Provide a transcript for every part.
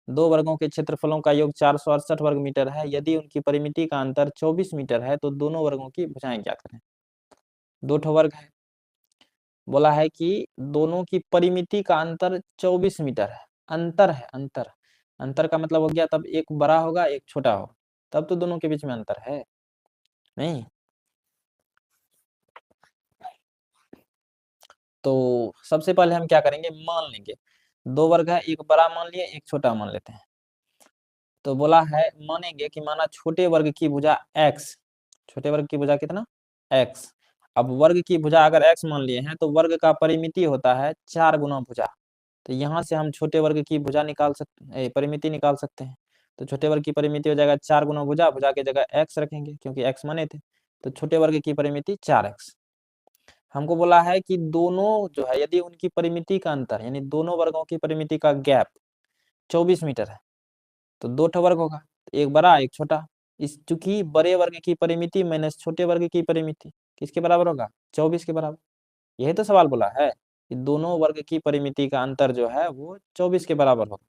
दो वर्गों के क्षेत्रफलों का योग 468 वर्ग मीटर है। यदि उनकी परिमिति का अंतर 24 मीटर है तो दोनों वर्गों की भुजाएं क्या करें। दो ठो वर्ग है, बोला है कि दोनों की परिमिति का अंतर 24 मीटर है। अंतर है, अंतर, अंतर का मतलब हो गया तब एक बड़ा होगा एक छोटा होगा, तब तो दोनों के बीच में अंतर है नहीं। तो सबसे पहले हम क्या करेंगे, मान लेंगे दो वर्ग है, एक बड़ा मान लिए एक छोटा मान लेते हैं। तो बोला है मानेंगे कि माना छोटे वर्ग की भुजा x, छोटे वर्ग की भुजा कितना x। अब वर्ग की भुजा अगर x मान लिए हैं तो वर्ग का परिमिति होता है 4 गुना भुजा। तो यहाँ से हम छोटे वर्ग की भुजा निकाल सकते, परिमिति निकाल सकते हैं। तो छोटे वर्ग की परिमिति हो जाएगा 4 गुना भुजा, भुजा की जगह x रखेंगे क्योंकि x माने थे। तो छोटे वर्ग की परिमिति 4x। हमको बोला है कि दोनों जो है यदि उनकी परिमिति का अंतर यानी दोनों वर्गों की परिमिति का गैप 24 मीटर है तो दो ठो वर्ग होगा, एक बड़ा एक छोटा। इस चूंकि बड़े वर्ग की परिमिति माइनस छोटे वर्ग की परिमिति किसके बराबर होगा, 24 के बराबर। यही तो सवाल बोला है कि दोनों वर्ग की परिमिति का अंतर जो है वो 24 के बराबर होगा।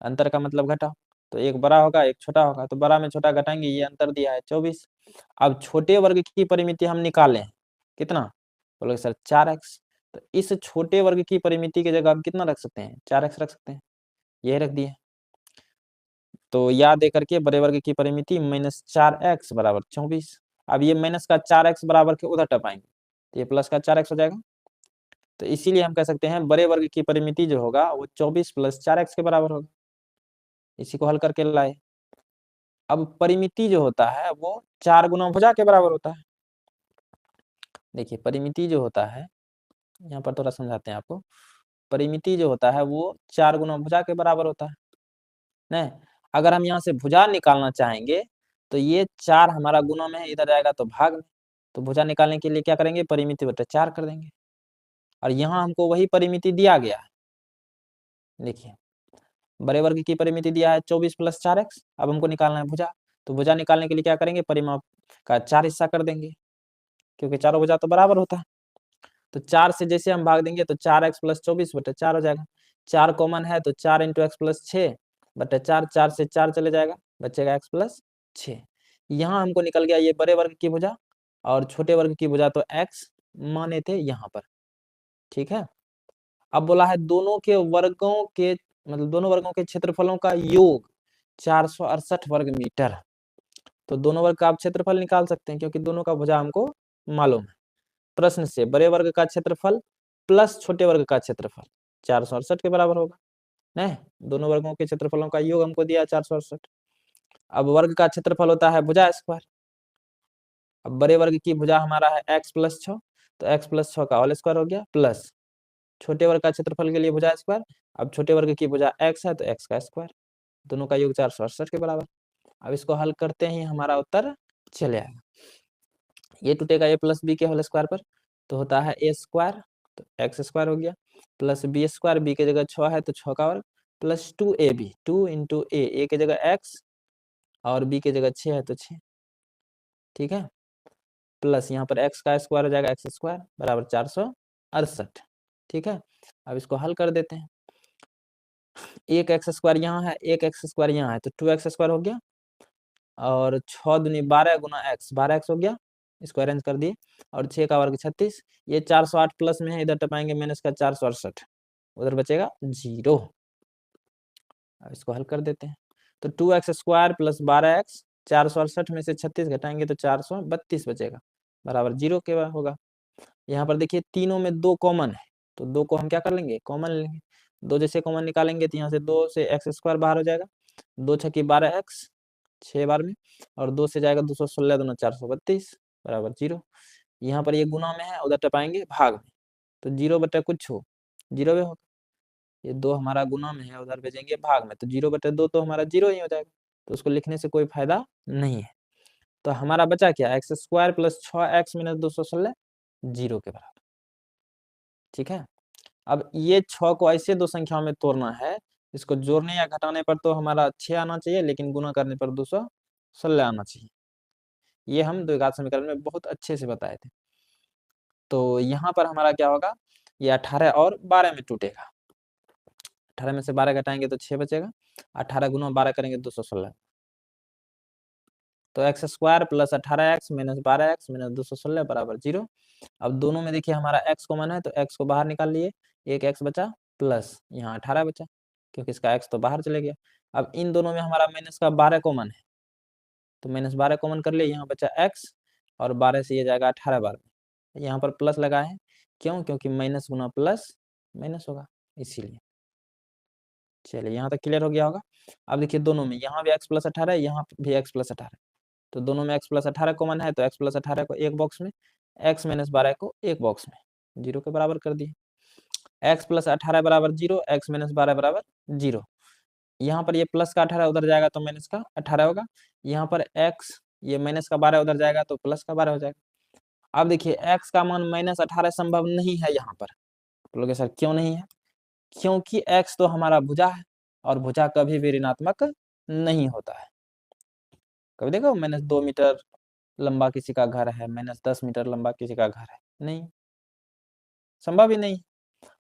अंतर का मतलब घटाओ, तो एक बड़ा होगा एक छोटा होगा, तो बड़ा में छोटा घटाएंगे, ये अंतर दिया है 24। अब छोटे वर्ग की परिमिति हम निकाले हैं कितना, बोलोगे सर 4x। तो इस छोटे वर्ग की परिमिति की जगह हम कितना रख सकते हैं, 4x रख सकते हैं, ये रख दिए। तो याद दे करके बड़े वर्ग की परिमिति -4x बराबर 24। अब ये माइनस का 4x बराबर के उधर टपाएंगे तो ये प्लस का 4x हो जाएगा। तो इसीलिए हम कह सकते हैं बड़े वर्ग की परिमिति जो होगा वो 24 + 4x के बराबर होगा। इसी को हल करके लाए। अब परिमिति जो होता है वो 4 गुना भुजा के बराबर होता है। देखिए परिमिति जो होता है, यहाँ पर थोड़ा समझाते हैं आपको। परिमिति जो होता है वो 4 गुना भुजा के बराबर होता है नहीं। अगर हम यहाँ से भुजा निकालना चाहेंगे तो ये 4 हमारा गुना में है, इधर जाएगा तो भाग में। तो भुजा निकालने के लिए क्या करेंगे, परिमिति बटे 4 कर देंगे। और यहाँ हमको वही परिमिति दिया गया है। देखिए बड़े वर्ग की परिमिति दिया है 24 + 4x। अब हमको निकालना है भुजा, तो भुजा निकालने के लिए क्या करेंगे, परिमाप का 4 हिस्सा कर देंगे क्योंकि चारों भुजा तो बराबर होता है। तो 4 से जैसे हम भाग देंगे तो 4x + 24 बटे 4 हो जाएगा। 4 कॉमन है तो 4 × x + 6 बटे 4, 4 से 4 चले जाएगा, बचेगा x + 6। यहाँ हमको निकल गया ये बड़े वर्ग की भुजा और छोटे वर्ग की भुजा तो x माने थे यहाँ पर, ठीक है। अब बोला है दोनों के वर्गों के मतलब दोनों वर्गों के क्षेत्रफलों का योग 468 वर्ग मीटर। तो दोनों वर्ग का आप क्षेत्रफल निकाल सकते हैं क्योंकि दोनों का भुजा हमको मालूम है। प्रश्न से बड़े वर्ग का क्षेत्रफल प्लस छोटे वर्ग का क्षेत्रफल 468 के बराबर होगा नहीं। दोनों वर्गों के क्षेत्रफलों का योग हमको दिया 468। अब वर्ग का क्षेत्रफल होता है भुजा स्क्वायर। अब बड़े वर्ग की भुजा हमारा है x + 6, तो x + 6 का होल स्क्वायर हो गया, प्लस छोटे वर्ग का क्षेत्रफल के लिए भुजा स्क्वायर। अब छोटे वर्ग की भुजा x है तो x का स्क्वायर, दोनों का योग 468 के बराबर। अब इसको हल करते ही हमारा उत्तर चले आएगा। ये टूटेगा a + b के होल स्क्वायर पर, तो होता है a स्क्वायर, तो x स्क्वायर हो गया, प्लस b स्क्वायर, b की जगह 6 है तो 6 का वर्ग, प्लस 2ab, 2 × a की जगह x और b की जगह 6 है तो 6, ठीक है। प्लस यहाँ पर x का स्क्वायर हो जाएगा, x स्क्वायर बराबर 468, ठीक है। अब इसको हल कर देते हैं। एक एक्स स्क्वायर यहाँ है, एक एक्स स्क्वायर यहाँ है, तो 2x स्क्वायर हो गया और 6 दूनी 12 गुना x, 12x हो गया, इसको अरेंज कर दिए। और 6 का वर्ग 36, ये 408 प्लस में है, इधर टपाएंगे माइनस का 468, उधर बचेगा 0। अब इसको हल कर देते हैं। तो 2x स्क्वायर प्लस 12x, 468 में से 36 घटाएंगे तो 432 बचेगा, बराबर 0 के होगा। यहाँ पर देखिए तीनों में 2 कॉमन है, तो 2 को हम क्या कर लेंगे, कॉमन लेंगे। 2 जैसे कॉमन निकालेंगे तो यहाँ से 2 से x स्क्वायर बाहर हो जाएगा, 2 छकी 12x, 6 बार में, और 2 से जाएगा 216 दूना 432 बराबर 0। यहाँ पर ये गुना में है, उधर टपाएंगे भाग में, तो 0 बटे कुछ हो 0 में होगा। ये 2 हमारा गुना में है, उधर भेजेंगे भाग में, तो 0 बटे 2 तो हमारा 0 ही हो जाएगा, तो उसको लिखने से कोई फायदा नहीं है। तो हमारा बचा क्या, एक्स स्क्वायर प्लस 6x - 216 0 के बराबर, ठीक है। अब ये 6 को ऐसे दो संख्याओं में तोड़ना है, इसको जोड़ने या घटाने पर तो हमारा 6 आना चाहिए, लेकिन गुना करने पर 216 आना चाहिए। ये हम द्विघात समीकरण में बहुत अच्छे से बताए थे। तो यहाँ पर हमारा क्या होगा, ये 18 और 12 में टूटेगा। 18 में से 12 घटाएंगे तो 6 बचेगा। 18 गुना 12 करेंगे 216। तो x square plus 18x minus 12x minus 216 बराबर 0। अब दोनों में देखिए हमारा x कॉमन है तो x को बाहर निकाल लिए, एक x बचा प्लस यहाँ 18 बचा, क्योंकि इसका x तो बाहर चले गया। अब इन दोनों में हमारा माइनस का 12 कॉमन है, तो माइनस 12 कॉमन कर लिए, यहाँ बचा x और 12 से ये जाएगा 18 बार में। यहाँ पर प्लस लगाए हैं, क्यों? क्योंकि माइनस गुना प्लस माइनस होगा, इसीलिए। चलिए यहाँ तक क्लियर हो गया होगा। अब देखिए दोनों में, यहाँ भी x प्लस 18 है, यहाँ भी x प्लस 18, तो दोनों में x प्लस 18 कॉमन है, तो x प्लस 18 को एक बॉक्स में, x माइनस 12 को एक बॉक्स में, 0 के बराबर कर दिए। x प्लस 18 बराबर 0, x माइनस 12 बराबर 0। यहाँ पर ये प्लस का 18 उधर जाएगा तो माइनस का 18 होगा। यहाँ पर x, ये माइनस का 12 उधर जाएगा तो प्लस का 12 हो जाएगा। अब देखिए x का मान माइनस 18 संभव नहीं है यहाँ पर। बोलोगे सर क्यों नहीं है? क्योंकि x तो हमारा भुजा है, और भुजा कभी भी ऋणात्मक नहीं होता है। कभी देखो -2 मीटर लंबा किसी का घर है, -10 मीटर लंबा किसी का घर है, नहीं, संभव ही नहीं।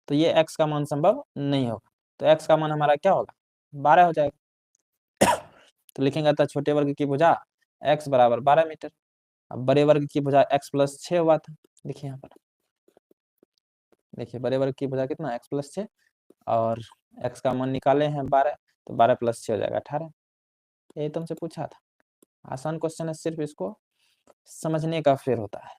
तो ये x का मान संभव नहीं होगा, तो x का मान हमारा क्या होगा? 12 हो जाएगा। तो लिखेंगे अतः छोटे वर्ग की भुजा x बराबर 12 मीटर। अब बड़े वर्ग की भुजा x प्लस 6 हुआ था, देखिए यहाँ पर, देखिए बड़े वर्ग की भुजा कितना, x प्लस 6, और x का मान निकाले हैं 12, तो 12 प्लस 6 हो जाएगा 18। यही तुमसे पूछा था, आसान क्वेश्चन है, सिर्फ इसको समझने का फेर होता है।